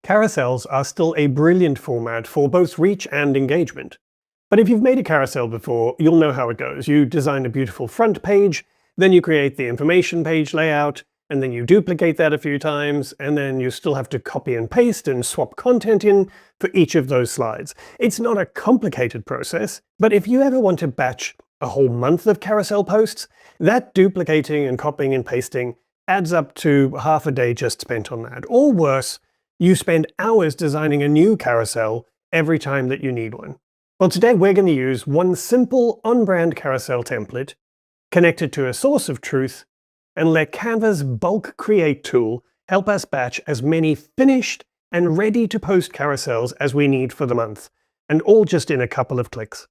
Carousels are still a brilliant format for both reach and engagement. But if you've made a carousel before, you'll know how it goes. You design a beautiful front page, then you create the information page layout, and then you duplicate that a few times, and then you still have to copy and paste and swap content in for each of those slides. It's not a complicated process, but if you ever want to batch a whole month of carousel posts, that duplicating and copying and pasting adds up to half a day just spent on that. Or worse, you spend hours designing a new carousel every time that you need one. Well, today we're going to use one simple on-brand carousel template, connect it to a source of truth, and let Canva's Bulk Create tool help us batch as many finished and ready-to-post carousels as we need for the month, and all just in a couple of clicks.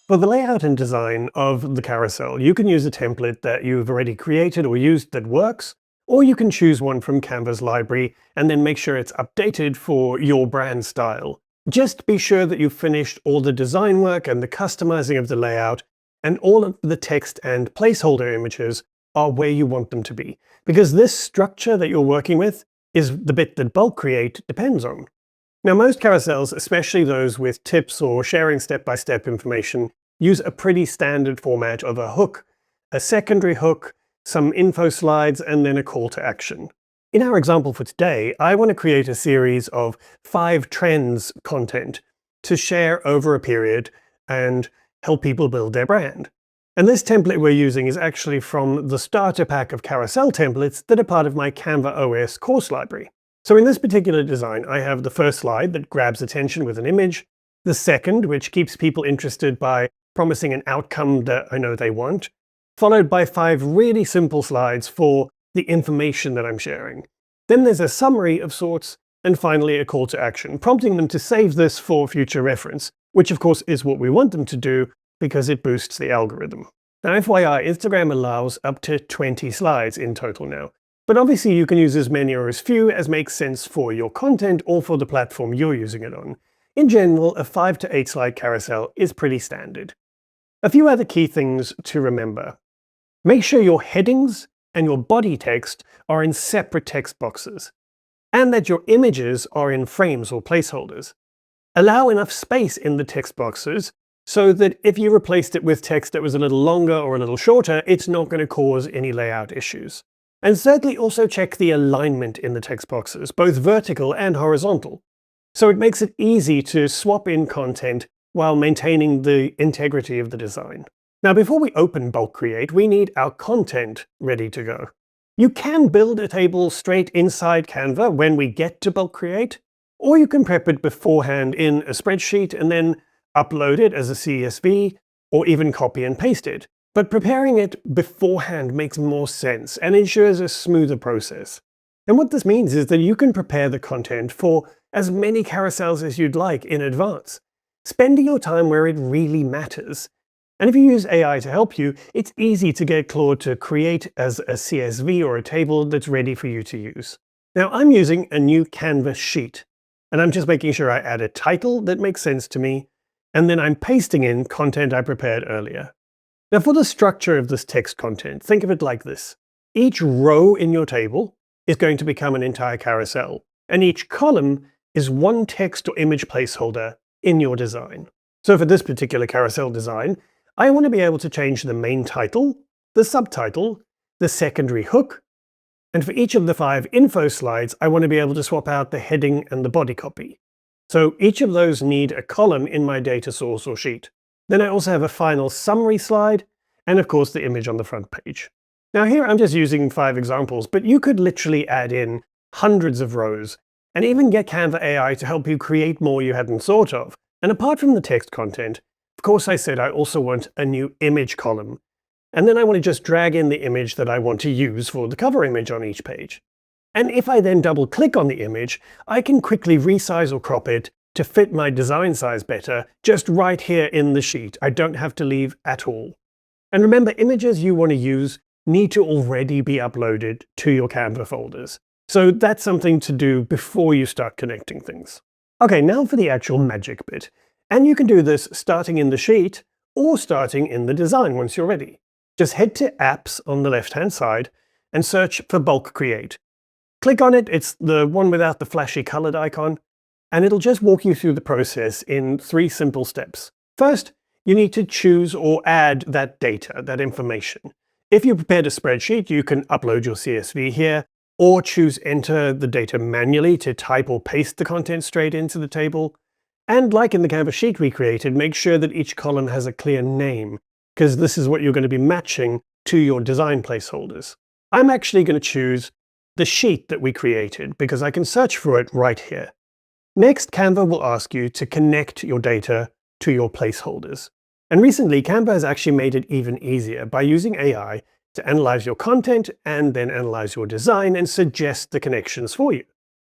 For the layout and design of the carousel, you can use a template that you've already created or used that works, or you can choose one from Canva's library and then make sure it's updated for your brand style. Just be sure that you've finished all the design work and the customizing of the layout, and all of the text and placeholder images are where you want them to be, because this structure that you're working with is the bit that Bulk Create depends on. Now, most carousels, especially those with tips or sharing step-by-step information, use a pretty standard format of a hook, a secondary hook, some info slides, and then a call to action. In our example for today, I want to create a series of 5 trends content to share over a period and help people build their brand. And this template we're using is actually from the starter pack of carousel templates that are part of my Canva OS course library. So in this particular design, I have the first slide that grabs attention with an image, the second, which keeps people interested by promising an outcome that I know they want, followed by 5 really simple slides for the information that I'm sharing. Then there's a summary of sorts, and finally a call to action, prompting them to save this for future reference, which of course is what we want them to do because it boosts the algorithm. Now FYI, Instagram allows up to 20 slides in total now, but obviously you can use as many or as few as makes sense for your content or for the platform you're using it on. In general, a 5 to 8 slide carousel is pretty standard. A few other key things to remember. Make sure your headings and your body text are in separate text boxes, and that your images are in frames or placeholders. Allow enough space in the text boxes so that if you replaced it with text that was a little longer or a little shorter, it's not going to cause any layout issues. And thirdly, also check the alignment in the text boxes, both vertical and horizontal. So it makes it easy to swap in content while maintaining the integrity of the design. Now, before we open Bulk Create, we need our content ready to go. You can build a table straight inside Canva when we get to Bulk Create, or you can prep it beforehand in a spreadsheet and then upload it as a CSV, or even copy and paste it. But preparing it beforehand makes more sense and ensures a smoother process. And what this means is that you can prepare the content for as many carousels as you'd like in advance, spending your time where it really matters. And if you use AI to help you, it's easy to get Claude to create as a CSV or a table that's ready for you to use. Now, I'm using a new Canva sheet, and I'm just making sure I add a title that makes sense to me, and then I'm pasting in content I prepared earlier. Now, for the structure of this text content, think of it like this. Each row in your table is going to become an entire carousel, and each column is one text or image placeholder in your design. So for this particular carousel design, I want to be able to change the main title, the subtitle, the secondary hook, and for each of the 5 info slides, I want to be able to swap out the heading and the body copy. So each of those need a column in my data source or sheet. Then I also have a final summary slide, and of course the image on the front page. Now here I'm just using 5 examples, but you could literally add in hundreds of rows, and even get Canva AI to help you create more you hadn't thought of. And apart from the text content, of course I said I also want a new image column. And then I want to just drag in the image that I want to use for the cover image on each page. And if I then double click on the image, I can quickly resize or crop it to fit my design size better, just right here in the sheet. I don't have to leave at all. And remember, images you want to use need to already be uploaded to your Canva folders. So that's something to do before you start connecting things. Okay, now for the actual magic bit. And you can do this starting in the sheet or starting in the design once you're ready. Just head to Apps on the left-hand side and search for Bulk Create. Click on it, it's the one without the flashy colored icon, and it'll just walk you through the process in 3 simple steps. First, you need to choose or add that data, that information. If you prepared a spreadsheet, you can upload your CSV here, or choose Enter the data manually to type or paste the content straight into the table. And like in the Canva sheet we created, make sure that each column has a clear name, because this is what you're going to be matching to your design placeholders. I'm actually going to choose the sheet that we created, because I can search for it right here. Next, Canva will ask you to connect your data to your placeholders. And recently, Canva has actually made it even easier by using AI to analyze your content and then analyze your design and suggest the connections for you.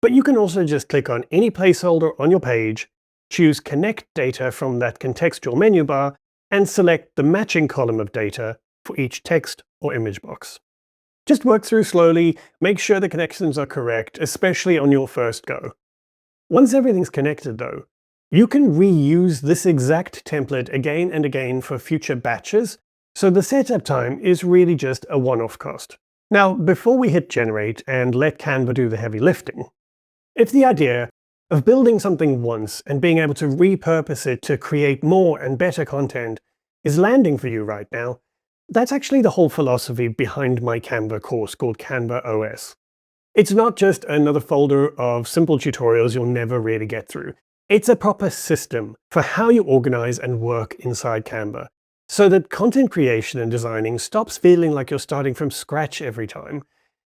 But you can also just click on any placeholder on your page, choose Connect Data from that contextual menu bar, and select the matching column of data for each text or image box. Just work through slowly, make sure the connections are correct, especially on your first go. Once everything's connected though, you can reuse this exact template again and again for future batches, so the setup time is really just a one-off cost. Now, before we hit Generate and let Canva do the heavy lifting, if the idea of building something once and being able to repurpose it to create more and better content is landing for you right now, that's actually the whole philosophy behind my Canva course called Canva OS. It's not just another folder of simple tutorials you'll never really get through. It's a proper system for how you organize and work inside Canva, so that content creation and designing stops feeling like you're starting from scratch every time,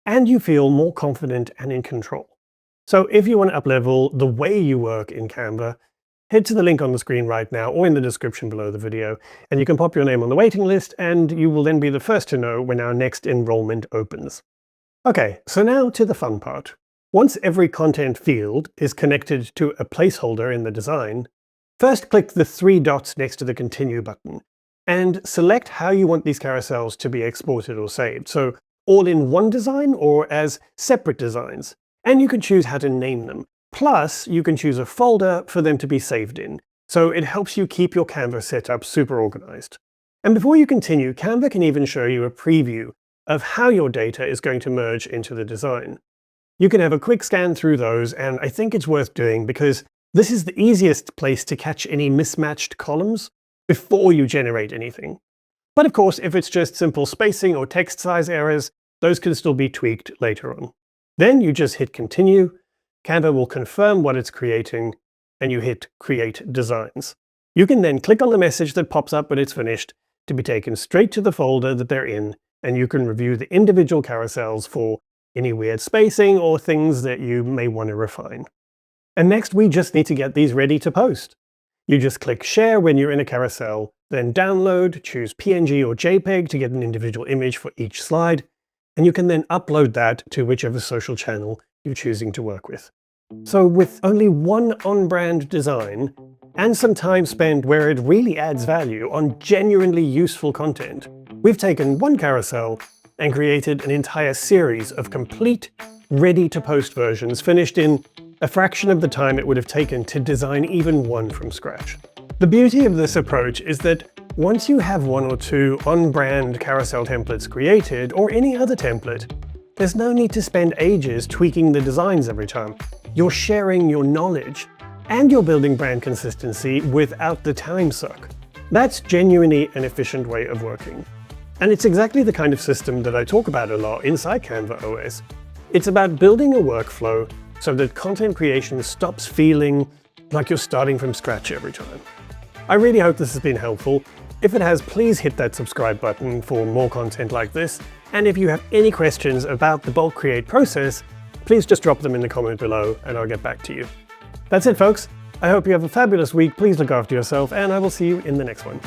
and you feel more confident and in control. So if you want to uplevel the way you work in Canva, head to the link on the screen right now or in the description below the video, and you can pop your name on the waiting list, and you will then be the first to know when our next enrollment opens. Okay, so now to the fun part. Once every content field is connected to a placeholder in the design, first click the 3 dots next to the Continue button, and select how you want these carousels to be exported or saved, so all in one design or as separate designs. And you can choose how to name them. Plus, you can choose a folder for them to be saved in, so it helps you keep your Canva setup super organized. And before you continue, Canva can even show you a preview of how your data is going to merge into the design. You can have a quick scan through those, and I think it's worth doing because this is the easiest place to catch any mismatched columns before you generate anything. But of course, if it's just simple spacing or text size errors, those can still be tweaked later on. Then you just hit Continue, Canva will confirm what it's creating, and you hit Create Designs. You can then click on the message that pops up when it's finished to be taken straight to the folder that they're in, and you can review the individual carousels for any weird spacing or things that you may want to refine. And next, we just need to get these ready to post. You just click Share when you're in a carousel, then Download, choose PNG or JPEG to get an individual image for each slide, and you can then upload that to whichever social channel you're choosing to work with. So with only one on-brand design, and some time spent where it really adds value on genuinely useful content, we've taken one carousel and created an entire series of complete, ready-to-post versions finished in a fraction of the time it would have taken to design even one from scratch. The beauty of this approach is that once you have 1 or 2 on-brand carousel templates created, or any other template, there's no need to spend ages tweaking the designs every time. You're sharing your knowledge, and you're building brand consistency without the time suck. That's genuinely an efficient way of working. And it's exactly the kind of system that I talk about a lot inside Canva OS. It's about building a workflow so that content creation stops feeling like you're starting from scratch every time. I really hope this has been helpful. If it has, please hit that subscribe button for more content like this. And if you have any questions about the bulk create process, please just drop them in the comment below and I'll get back to you. That's it, folks. I hope you have a fabulous week. Please look after yourself, and I will see you in the next one.